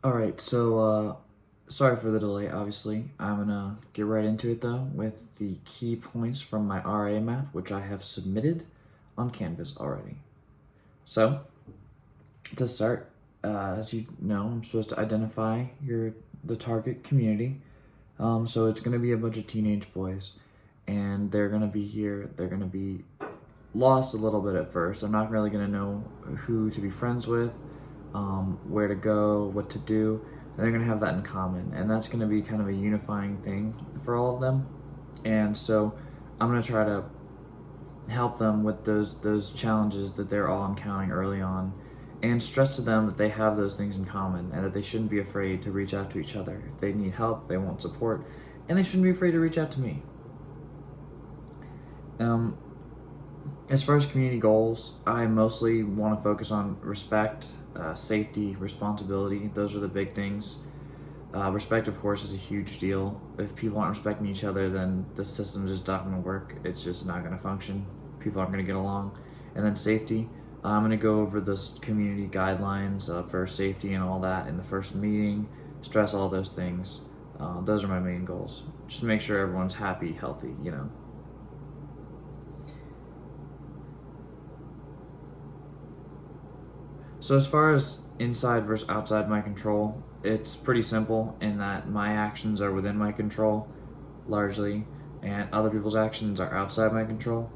Alright, sorry for the delay, obviously. I'm gonna get right into it though with the key points from my RA map, which I have submitted on Canvas already. So, to start, as you know, I'm supposed to identify the target community. So it's gonna be a bunch of teenage boys, and they're gonna be here. They're gonna be lost a little bit at first. I'm not really gonna know who to be friends with, where to go, what to do. And they're gonna have that in common, and that's gonna be kind of a unifying thing for all of them. And so I'm gonna try to help them with those challenges that they're all encountering early on, and stress to them that they have those things in common and that they shouldn't be afraid to reach out to each other. If they need help, they want support, and they shouldn't be afraid to reach out to me. Um, as far as community goals, I mostly want to focus on respect, safety, responsibility. Those are the big things. Respect, of course, is a huge deal. If people aren't respecting each other, then the system just not going to work. It's just not going to function. People aren't going to get along. And then safety. I'm going to go over the community guidelines for safety and all that in the first meeting. Stress all those things. Those are my main goals. Just to make sure everyone's happy, healthy, you know. So as far as inside versus outside my control, it's pretty simple in that my actions are within my control largely, and other people's actions are outside my control.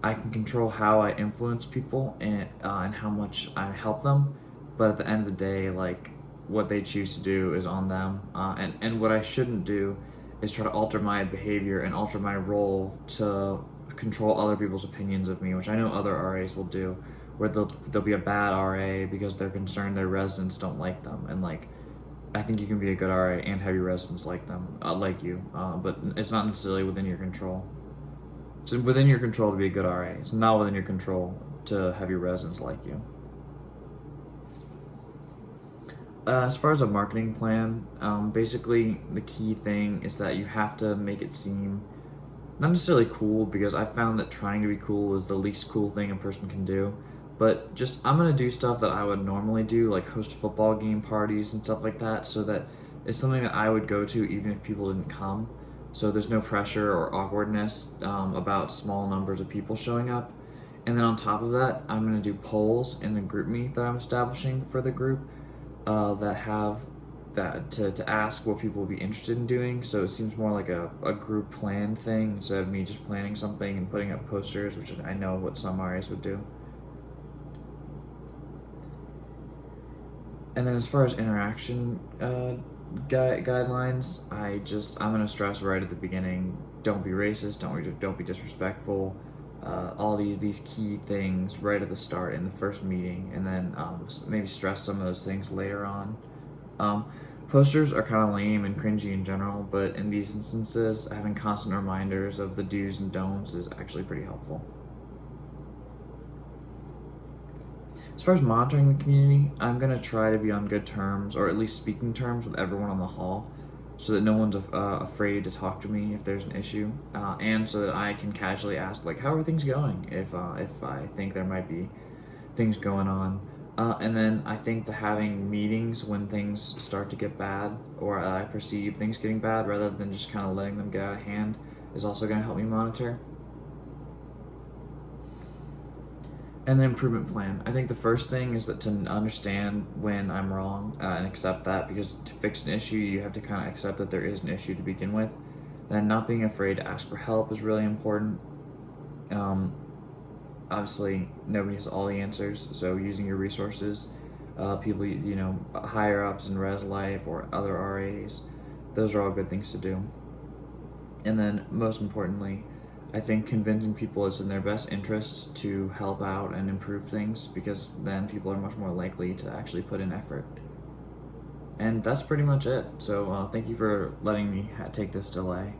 I can control how I influence people and how much I help them, but at the end of the day, like what they choose to do is on them. And what I shouldn't do is try to alter my behavior and alter my role to control other people's opinions of me, which I know other RAs will do, where they'll be a bad RA because they're concerned their residents don't like them, and like I think you can be a good RA and have your residents like them, like you, but it's not necessarily within your control. It's within your control to be a good RA. It's not within your control to have your residents like you. As far as a marketing plan, basically the key thing is that you have to make it seem not necessarily cool, because I found that trying to be cool is the least cool thing a person can do. But just I'm gonna do stuff that I would normally do, like host football game parties and stuff like that, so that it's something that I would go to even if people didn't come. So there's no pressure or awkwardness about small numbers of people showing up. And then on top of that, I'm gonna do polls in the group meet that I'm establishing for the group that have that to ask what people would be interested in doing. So it seems more like a group plan thing instead of me just planning something and putting up posters, which I know what some RAs would do. And then as far as interaction guidelines, I'm gonna stress right at the beginning: don't be racist, don't be disrespectful. All these key things right at the start in the first meeting, and then maybe stress some of those things later on. Um, Posters are kind of lame and cringy in general, but in these instances, having constant reminders of the do's and don'ts is actually pretty helpful. As far as monitoring the community, I'm gonna try to be on good terms, or at least speaking terms, with everyone on the hall, so that no one's afraid to talk to me if there's an issue, and so that I can casually ask, like, how are things going, if I think there might be things going on. And then I think that having meetings when things start to get bad, or I perceive things getting bad, rather than just kind of letting them get out of hand, is also going to help me monitor. And the improvement plan. I think the first thing is that to understand when I'm wrong and accept that, because to fix an issue, you have to kind of accept that there is an issue to begin with. Then not being afraid to ask for help is really important. Um, Obviously, nobody has all the answers, so using your resources, people, higher ups in Res Life or other RAs, those are all good things to do. And then, most importantly, I think convincing people is in their best interest to help out and improve things, because then people are much more likely to actually put in effort. And that's pretty much it. So, thank you for letting me take this delay.